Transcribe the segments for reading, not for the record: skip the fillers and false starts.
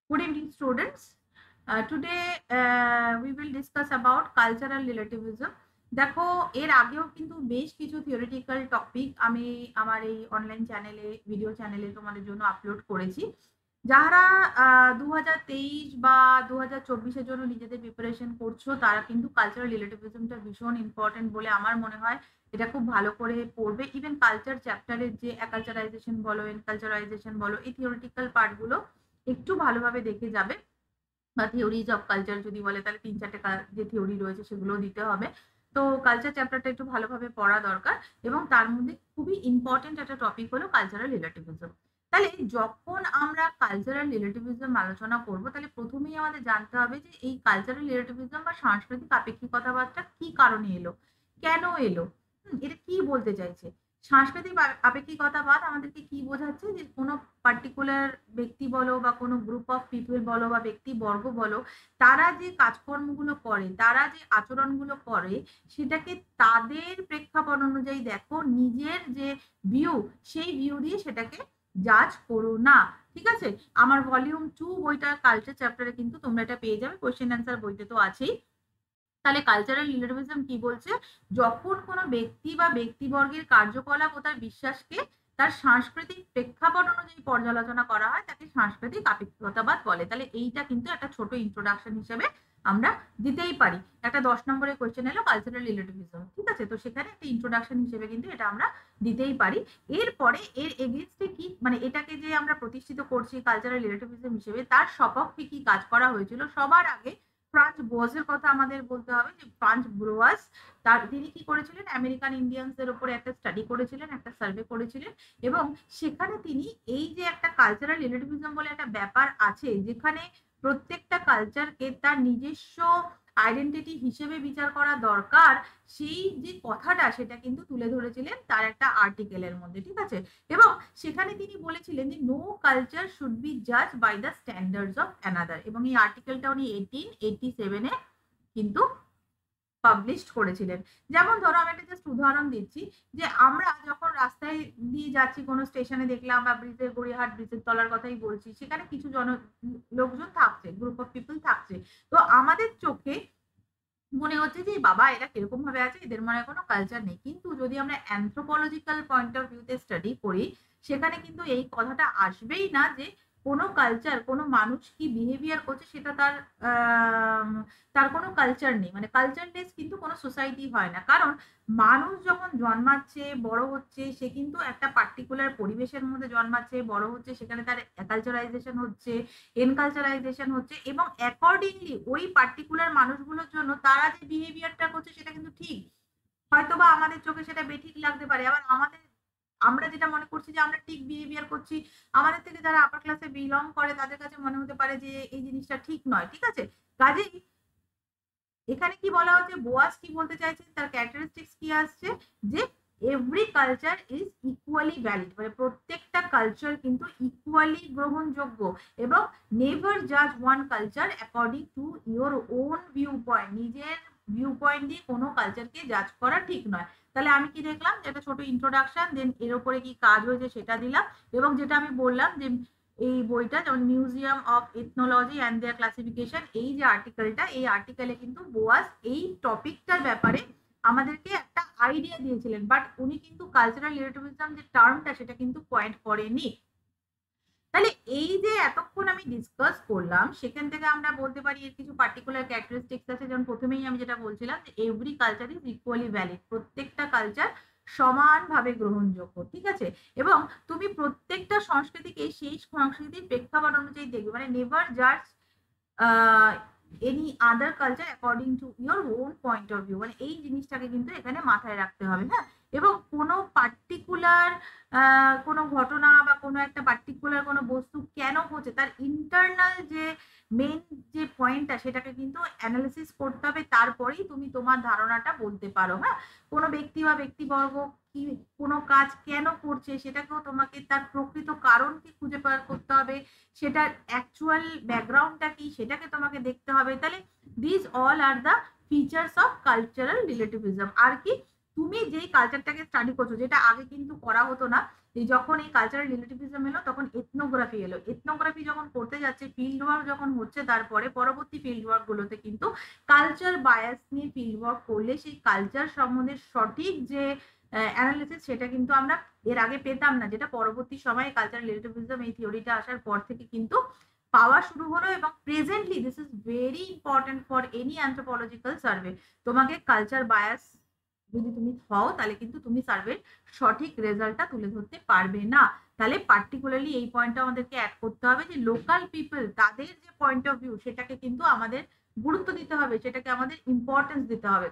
Good evening, students. Today we will discuss about cultural relativism. দেখো এর আগেও কিন্তু বেশ কিছু থিওরিটিক্যাল টপিক আমি আমার এই অনলাইন চ্যানেলে ভিডিও চ্যানেলে তোমাদের জন্য আপলোড করেছি। যারা 2023 বা 2024-এর জন্য নিজেদের প্রিপারেশন করছো তারা কিন্তু কালচারাল রিলেটিভিজমটা ভীষণ ইম্পর্টেন্ট বলে আমার মনে হয়। এটা খুব ভালো করে পড়বে। ইভেন কালচার চ্যাপ্টারের যে অ্যাকালচারাইজেশন বলো, এনকালচারাইজেশন বলো, এই থিওরিটিক্যাল পার্টগুলো একটু ভালোভাবে দেখে যাবে। বা থিওরিজ অফ কালচার যদি বলে তাহলে 3-4টে যে থিওরি রয়েছে সেগুলো দিতে হবে। তো কালচার চ্যাপ্টারটা একটু ভালোভাবে পড়া দরকার এবং তার মধ্যে খুবই ইম্পর্টেন্ট একটা টপিক হলো কালচারাল রিলেটিভিজম। তাহলে যখন আমরা কালচারাল রিলেটিভিজম আলোচনা করব তাহলে প্রথমেই আমাদের জানতে হবে যে এই কালচারাল রিলেটিভিজম বা সাংস্কৃতিক আপেক্ষিকতাবাদটা কি কারণে এলো, কেন এলো, এটা কি বলতে চাইছে। সাংস্কৃতিক আপেক্ষিকতাবাদ আমাদেরকে কি বোঝাচ্ছে যে কোনো পার্টিকুলার ব্যক্তি বলো বা কোনো গ্রুপ অফ পিপল বলো বা ব্যক্তিবর্গ বলো, তারা যে কাজকর্মগুলো করে, তারা যে আচরণগুলো করে, সেটাকে তাদের প্রেক্ষাপট অনুযায়ী দেখো, নিজের যে ভিউ সেই ভিউ দিয়ে সেটাকে জাজ করো না। ঠিক আছে, আমার ভলিউম 2 বইটা কালচার চ্যাপ্টারে কিন্তু তোমরা এটা পেয়ে যাবে, কোয়েশ্চেন অ্যান্সার বইতে তো আছেই। তাহলে কালচারাল রিলেটিভিজম কি বলছে, যখন কোনো ব্যক্তি বা ব্যক্তিবর্গের কার্যকলাপ ও তার বিশ্বাসকে তার সাংস্কৃতিক প্রেক্ষাপট অনুযায়ী পর্যালোচনা করা হয় তাকে সাংস্কৃতিক আপেক্ষিকতাবাদ বলে। তাহলে এইটা কিন্তু একটা ছোট ইন্ট্রোডাকশন হিসেবে আমরা দিতেই পারি। একটা 10 নম্বরের কোয়েশ্চেন এলো কালচারাল রিলেটিভিজম, ঠিক আছে, তো সেখানে একটা ইন্ট্রোডাকশন হিসেবে কিন্তু এটা আমরা দিতেই পারি। এরপরে এর এগেইনস্টে কি, মানে এটাকে যে আমরা প্রতিষ্ঠিত করছি কালচারাল রিলেটিভিজম হিসেবে, তার সপক্ষে কি কাজ করা হয়েছিল। সবার আগে ফ্রান্স বোয়াজের কথা আমাদের বলতে হবে, যে ফ্রান্স ব্রুয়াস, তিনি কি করেছিলেন, আমেরিকান ইন্ডিয়ানসদের উপরে একটা স্টাডি করেছিলেন, একটা সার্ভে করেছিলেন এবং সেখানে তিনি এই যে একটা কালচারাল রিলেটিভিজম বলে একটা ব্যাপার আছে, যেখানে প্রত্যেকটা কালচারকে তার নিজস্ব আইডেন্টিটি হিসেবে বিচার করা দরকার, সেই যে কথাটা সেটা কিন্তু তুলে ধরেছিলেন তার একটা আর্টিকেলের মধ্যে। ঠিক আছে, এবং সেখানে তিনি বলেছিলেন যে নো কালচার শুড বি জাজ by the standards of another, এবং এই আর্টিকেলটা উনি 1887-এ কিন্তু পাবলিশড করেছিলেন। যেমন ধরো আমি একটা জাস্ট উদাহরণ দিচ্ছি, যে আমরা যখন রাস্তায় দিয়ে যাচ্ছি, কোনো স্টেশনে দেখলাম বা ব্রিজের, গড়িয়াহাট ব্রিজের তলার কথাই বলছি, সেখানে কিছু লোকজন থাকছে, গ্রুপ অফ পিপল থাকছে, তো আমাদের চোখে মনে হচ্ছে যে বাবা এরা কিরকম ভাবে আছে, এদের মনে কোনো কালচার নেই। কিন্তু যদি আমরা অ্যানথ্রোপোলজিক্যাল পয়েন্ট অফ ভিউতে স্টাডি করি, সেখানে কিন্তু এই কথাটা আসবেই না যে কোনো কালচার, কোনো মানুষ কি বিহেভিয়ার করছে সেটা তার তার কোনো কালচার নেই, মানে কালচারলেস কিন্তু কোনো সোসাইটি হয় না। কারণ মানুষ যখন জন্মাচ্ছে, বড় হচ্ছে, সে কিন্তু একটা পার্টিকুলার পরিবেশের মধ্যে জন্মাচ্ছে, বড় হচ্ছে, সেখানে তার কালচারাইজেশন হচ্ছে, এনকালচারাইজেশন হচ্ছে, এবং অ্যাকর্ডিংলি ওই পার্টিকুলার মানুষগুলোর জন্য তারা যে বিহেভিয়ারটা করছে সেটা কিন্তু ঠিক, হয়তো বা আমাদের চোখে সেটা বেঠিক লাগতে পারে। আবার আমরা যেটা মনে করছি যে আমরা ঠিক বিহেভিয়ার করছি, আমাদের থেকে যারা আপার ক্লাসে বিলং করে তাদের কাছে মনে হতে পারে যে এই জিনিসটা ঠিক নয়। ঠিক আছে, কাজেই এখানে কি বলা হচ্ছে, বোয়াস কি বলতে চাইছেন, তার ক্যারেক্টারিস্টিক্স কি আসছে, যে every culture is equally valid, মানে প্রত্যেকটা কালচার কিন্তু ইকুয়ালি গ্রহণযোগ্য, এবং নেভার জাজ one culture according to your own view point, নিজের ভিউ পয়েন্ট দিয়ে কোনো কালচারকে জাজ করা ঠিক নয়। তাহলে আমি কি দেখলাম, যেটা ছোট ইন্ট্রোডাকশন, দেন এর উপরে কি কাজ হয়েছে সেটা দিলাম, এবং যেটা আমি বললাম যে এই বইটা, যেমন museum of ethnology and their classification, এই যে আর্টিকেলটা, এই আর্টিকেলে কিন্তু বোয়াস এই টপিকটার ব্যাপারে আমাদেরকে একটা আইডিয়া দিয়েছিলেন, বাট উনি কিন্তু কালচারাল রিলেটিভিজম যে টার্মটা সেটা কিন্তু পয়েন্ট করেনি। তাহলে এই যে এতক্ষণ আমি ডিসকাস করলাম, সেখান থেকে আমরা বলতে পারি এর কিছু পার্টিকুলার ক্যারেক্টারিস্টিক্স আছে। যেমন প্রথমেই আমি যেটা বলছিলাম যে every culture is equally valid, প্রত্যেকটা কালচার সমানভাবে গ্রহণযোগ্য। ঠিক আছে, এবং তুমি প্রত্যেকটা সংস্কৃতিকে সেই সংস্কৃতির প্রেক্ষাপট অনুযায়ী দেখবে, মানে নেভার জাজ any other culture according to your own point of view, মানে এই জিনিসটাকে কিন্তু এখানে মাথায় রাখতে হবে। হ্যাঁ, এবং কোনো পার্টিকুলার কোনো ঘটনা বা কোনো একটা পার্টিকুলার কোনো বস্তু কেন হচ্ছে, তার ইন্টারনাল যে মেন যে পয়েন্টটা সেটাকে কিন্তু অ্যানালিসিস করতে হবে, তারপরেই তুমি তোমার ধারণাটা বলতে পারো। হ্যাঁ, কোনো ব্যক্তি বা ব্যক্তিবর্গ কি কোনো কাজ কেন করছে সেটাকেও তোমাকে তার প্রকৃত কারণ কি খুঁজে বের করতে হবে, সেটার অ্যাকচুয়াল ব্যাকগ্রাউন্ডটা কি সেটাকে তোমাকে দেখতে হবে। তাহলে this all are the features of cultural relativism. আর কি, তুমি যেই কালচারটাকে স্টাডি করছো, যেটা আগে কিন্তু করা হতো না, যখন এই কালচারাল রিলেটিভিজম এলো তখন এথনোগ্রাফি এলো। এথনোগ্রাফি যখন করতে যাচ্ছে, ফিল্ড ওয়ার্ক যখন হচ্ছে, তারপরে পরবর্তী ফিল্ড ওয়ার্ক গুলোতে কিন্তু কালচার বায়াস নিয়ে ফিল্ড ওয়ার্ক করলে সেই কালচার সম্বন্ধে সঠিক যে অ্যানালিসিস সেটা কিন্তু আমরা এর আগে পেতাম না, যেটা পরবর্তী সময়ে কালচারাল রিলেটিভিজম এই থিওরিটা আসার পর থেকে কিন্তু পাওয়া শুরু হলো। এবং presently this is very important for any anthropological survey. তোমাকে কালচার বায়াস যদি তুমি হও তাহলে কিন্তু তুমি সার্ভের সঠিক রেজাল্টটা তুলে ধরতে পারবে না। তাহলে পার্টিকুলারলি এই পয়েন্টটা আমাদেরকে অ্যাড করতে হবে যে লোকাল পিপল তাদের যে পয়েন্ট অফ ভিউ সেটাকে কিন্তু আমাদের গুরুত্ব দিতে হবে, সেটাকে আমাদের ইম্পর্টেন্স দিতে হবে।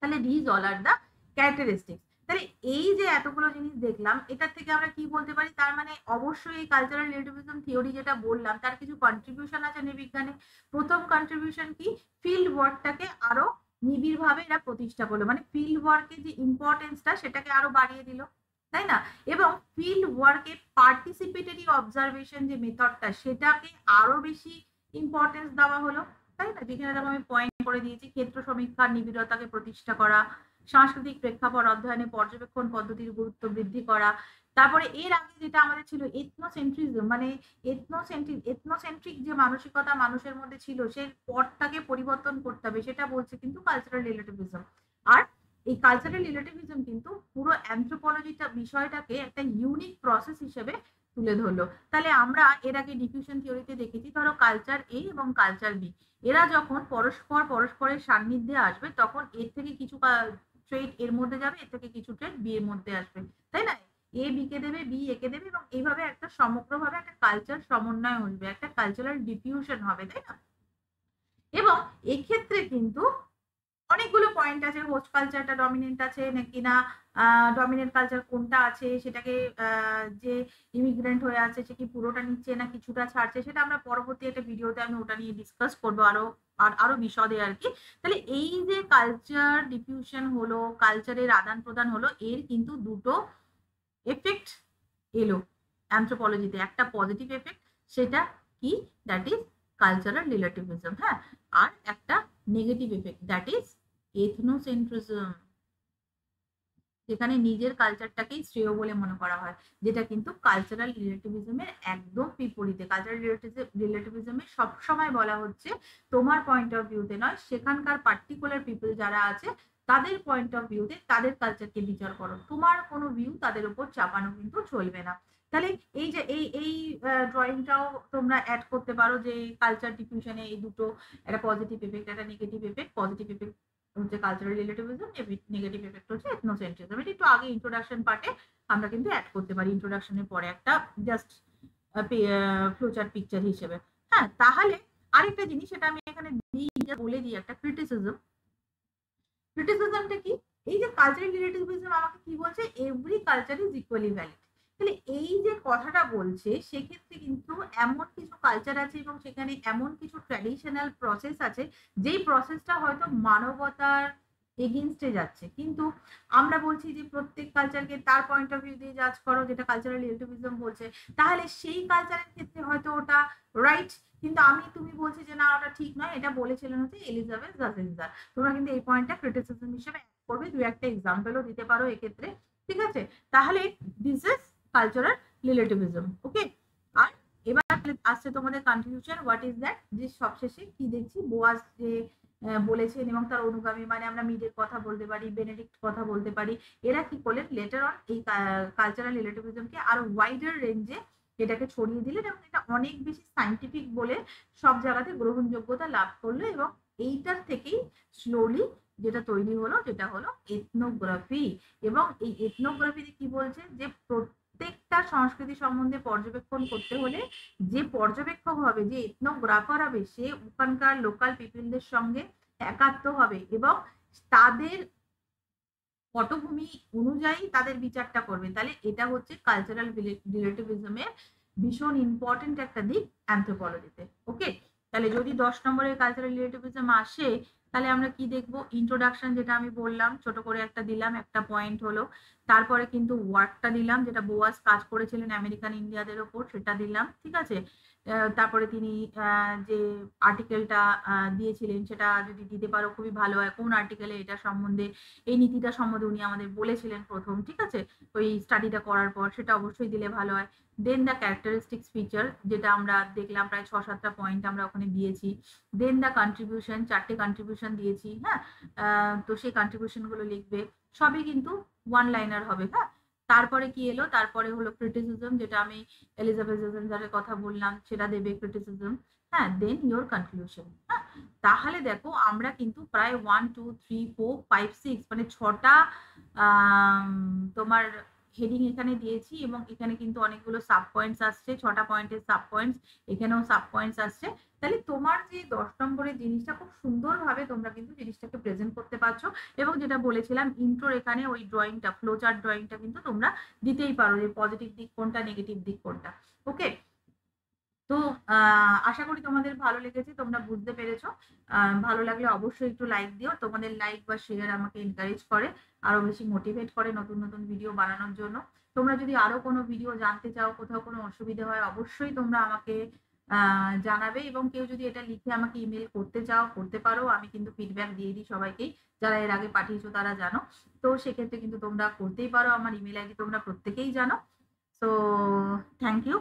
তাহলে these all are the characteristics. তাহলে এই যে এতগুলো জিনিস দেখলাম, এটার থেকে আমরা কি বলতে পারি? তার মানে অবশ্যই এই কালচারাল রিলেটিভিজম থিওরি যেটা বললাম তার কিছু কন্ট্রিবিউশন আছে নৃবিজ্ঞানে। প্রথম কন্ট্রিবিউশন কি? ফিল্ড ওয়ার্কটাকে আরো নিবিড় ভাবে এরা প্রতিষ্ঠা করলো, মানে ফিল্ড ওয়ার্কের যে ইম্পর্টেন্সটা সেটাকে আরো বাড়িয়ে দিল, তাই না? এবং ফিল্ড ওয়ার্কে পার্টিসিপেটরি অবজারভেশন যে মেথডটা সেটাকে আরো বেশি ইম্পর্টেন্স দেওয়া হলো, তাই না? যেখানে দেখো আমি পয়েন্ট করে দিয়েছি, ক্ষেত্র সমীক্ষার নিবিড়তাকে প্রতিষ্ঠা করা, সাংস্কৃতিক প্রেক্ষাপট অধ্যয়নে পর্যবেক্ষণ পদ্ধতির গুরুত্ব বৃদ্ধি করা। তারপরে এর আগে যেটা আমাদের ছিল এথনোসেন্ট্রিজম, মানে এথনোসেন্ট্রিক যে মানসিকতা মানুষের মধ্যে ছিল সেই পথটাকে পরিবর্তন করতে হবে, সেটা বলছে কিন্তু কালচারাল রিলেটিভিজম। আর এই কালচারাল রিলেটিভিজম কিন্তু পুরো অ্যানথ্রোপোলজিটা বিষয়টাকে একটা ইউনিক প্রসেস হিসেবে তুলে ধরলো। তাহলে আমরা এর আগে ডিফিউশন থিওরিতে দেখেছি, ধরো কালচার এ এবং কালচার বি, এরা যখন পরস্পরের সান্নিধ্যে আসবে তখন এর থেকে কিছু ট্রেড এর মধ্যে যাবে, এর থেকে কিছু ট্রেড বি এর মধ্যে আসবে, তাই না? এ বি কে দেবে, বি এ কে দেবে, এবং এইভাবে একটা সমগ্রভাবে একটা কালচার সমন্বয় আসবে, একটা কালচারাল ডিফিউশন হবে, তাই না? এবং এক্ষেত্রে কিন্তু অনেকগুলো পয়েন্ট আছে, হোস্ট কালচারটা ডমিনেন্ট আছে নাকি না, ডমিনেন্ট কালচার কোনটা আছে, সেটাকে যে ইমিগ্রেন্ট হয়ে আছে সে কি পুরোটা নিচ্ছে না কিছুটা ছাড়ছে, সেটা আমরা পরবর্তী একটা ভিডিওতে আমি ওটা নিয়ে ডিসকাস করবো আরো বিশদে আর কি। তাহলে এই যে কালচার ডিফিউশন হলো, কালচারের আদান প্রদান হলো, এর কিন্তু দুটো এফেক্ট এলো অ্যানথ্রোপোলজিতে। একটা পজিটিভ এফেক্ট, সেটা কি? দ্যাট ইজ কালচারাল রিলেটিভিজম, হ্যাঁ। আর একটা নেগেটিভ এফেক্ট, দ্যাট ইজ এথনোসেন্ট্রিজম, যেখানে নিজের কালচারটাকেই শ্রেয় বলে মনে করা হয়, যেটা কিন্তু কালচারাল রিলেটিভিজমের একদম বিপরীতে। কালচারাল রিলেটিভিজমে সবসময় বলা হচ্ছে তোমার পয়েন্ট অফ ভিউতে নয়, সেখানকার পার্টিকুলার পিপল যারা আছে তাদের পয়েন্ট অফ ভিউতে তাদের কালচারকে বিচার করো, তোমার কোনো ভিউ তাদের উপর চাপানো কিন্তু চলবে না। তাহলে এই যে এই ড্রয়িংটাও তোমরা অ্যাড করতে পারো যে কালচার ডিফিউশনে এই দুটো, একটা পজিটিভ এফেক্ট একটা নেগেটিভ এফেক্ট। পজিটিভ এফেক্ট হচ্ছে কালচারাল রিলেটিভিজম, নেগেটিভ এফেক্ট হচ্ছে এথনোসেন্ট্রিজম। এটা একটু আগে ইন্ট্রোডাকশন পার্টে আমরা কিন্তু অ্যাড করতে পারি, ইন্ট্রোডাকশনের পরে একটা জাস্ট ফ্লোচার্ট পিকচার হিসেবে। হ্যাঁ, তাহলে আরেকটা জিনিস সেটা আমি এখানে বলে দিই, একটা ক্রিটিসিজম। ক্রিটিসিজমটা কি? এই যে কালচারাল রিলেটিভিজম আমাকে কি বলছে? Every culture is equally valid. তাহলে এই যে কথাটা বলছে, সেক্ষেত্রে কিন্তু এমন কিছু কালচার আছে এবং সেখানে এমন কিছু ট্র্যাডিশনাল প্রসেস আছে যেই প্রসেসটা হয়তো মানবতার এগেনস্টে যাচ্ছে, কিন্তু আমরা বলছি যে প্রত্যেক কালচারকে তার পয়েন্ট অফ ভিউ দিয়ে জাজ করো, যেটা কালচারাল রিলেটিভিজম বলছে। তাহলে সেই কালচারের ক্ষেত্রে হয়তো ওটা রাইট, কিন্তু তুমি বলছি যে না ওটা ঠিক নয়, এটা বলেছিলেন হচ্ছে এলিজাবেথ গাজেনজার। তোমরা কিন্তু এই পয়েন্টটা ক্রিটিসিজম হিসেবে করবে, দু একটা এক্সাম্পলও দিতে পারো এক্ষেত্রে, ঠিক আছে? তাহলে দিস ইজ কালচারাল রিলেটিভিজম, ওকে। আর এবার আসছে তোমাদের কনফিউশন, হোয়াট ইজ দ্যাট? যে সবশেষে কি দেখছি, বোয়াজ যে বলেছেন এবং তার অনুগামী, মানে আমরা মিডের কথা বলতে পারি, বেনেডিক্ট কথা বলতে পারি, এরা কি করলেন লেটার অন এই কালচারাল রিলেটিভিজমকে আরো ওয়াইডার রেঞ্জে এটাকে ছড়িয়ে দিলেন, এবং এটা অনেক বেশি সাইন্টিফিক বলে সব জায়গাতে গ্রহণযোগ্যতা লাভ করলো। এবং এইটার থেকেই স্লোলি যেটা তৈরি হলো, যেটা হলো এথনোগ্রাফি। এবং এই এথনোগ্রাফিতে কি বলছে? যে প্রত্যেকটা সংস্কৃতি সম্বন্ধে পর্যবেক্ষণ করতে হলে যে পর্যবেক্ষক হবে, যে এথনোগ্রাফার হবে, সে ওখানকার লোকাল পিপলদের সঙ্গে একাত্ম হবে এবং তাদের পটভূমি অনুযায়ী তাদের বিচারটা করবে। তাহলে এটা হচ্ছে কালচারাল রিলেটিভিজমের ভীষণ ইম্পর্টেন্ট একটা দিক অ্যানথ্রোপোলজিতে, ওকে। তাহলে যদি 10 নম্বরের কালচারাল রিলেটিভিজম আসে, তাহলে আমরা কি দেখবো? ইন্ট্রোডাকশন, যেটা আমি বললাম ছোট করে একটা দিলাম, একটা পয়েন্ট হলো। তারপরে কিন্তু ওয়ার্কটা দিলাম, যেটা বোয়াস কাজ করেছিলেন আমেরিকান ইন্ডিয়াদের ওপর, সেটা দিলাম, ঠিক আছে। তারপরে তিনি যে আর্টিকেলটা দিয়েছিলেন সেটা যদি দিতে পারো খুবই ভালো হয়। কোন আর্টিকেলে এটা সম্বন্ধে, এই নীতিটা সম্বন্ধে উনি আমাদের বলেছিলেন প্রথম, ঠিক আছে, ওই স্টাডিটা করার পর, সেটা অবশ্যই দিলে ভালো হয়। দেন দ্য ক্যারেক্টারিস্টিক্স ফিচার, যেটা আমরা দেখলাম প্রায় 6-7টা পয়েন্ট আমরা ওখানে দিয়েছি। দেন দ্য কন্ট্রিবিউশন, 4টে কন্ট্রিবিউশন দিয়েছি, হ্যাঁ। তো সেই কন্ট্রিবিউশন গুলো লিখবে, সবই কিন্তু ওয়ান লাইনার হবে, হ্যাঁ। তারপরে কি এলো, তারপরে হলো ক্রিটিসিজম, যেটা আমি এলিজাবেথ জেসেঞ্জারের কথা বললাম, সেটা দেবে ক্রিটিসিজম, হ্যাঁ। দেন ইওর কনক্লুশন, হ্যাঁ। তাহলে দেখো আমরা কিন্তু প্রায় 1 2 3 4 5 6 মানে 6টা তোমার হেডিং এখানে দিয়েছি, এবং এখানে কিন্তু অনেকগুলো সাব পয়েন্টস আসছে, 6টা পয়েন্টের সাব পয়েন্টস, এখানেও সাব পয়েন্টস আসছে। তাহলে তোমার যে 10 নম্বরের জিনিসটা খুব সুন্দরভাবে তোমরা কিন্তু জিনিসটাকে প্রেজেন্ট করতে পারছো। এবং যেটা বলেছিলাম ইন্ট্রোর এখানে ওই ড্রয়িংটা, ফ্লো চার্ট ড্রয়িংটা কিন্তু তোমরা দিতেই পারো, যে পজিটিভ দিক কোনটা, নেগেটিভ দিক কোনটা। ওকে, তো আশা করি তোমাদের ভালো লেগেছে, তোমরা বুঝতে পেরেছো। ভালো লাগলে অবশ্যই একটু লাইক দিও, তোমাদের লাইক বা শেয়ার আমাকে এনকারেজ করে, আরো বেশি মোটিভেট করে নতুন নতুন ভিডিও বানানোর জন্য। তোমরা যদি আরো কোনো ভিডিও জানতে চাও, কোথাও কোনো অসুবিধা হয়, অবশ্যই তোমরা আমাকে জানাবে। এবং কেউ যদি এটা লিখে আমাকে ইমেল করতে চাও, করতে পারো, আমি কিন্তু ফিডব্যাক দিয়ে দিই সবাইকেই, যারা এর আগে পাঠিয়েছো তারা জানো। তো সেক্ষেত্রে কিন্তু তোমরা করতেই পারো, আমার ইমেল আইডি তোমরা প্রত্যেকেই জানো। তো থ্যাংক ইউ।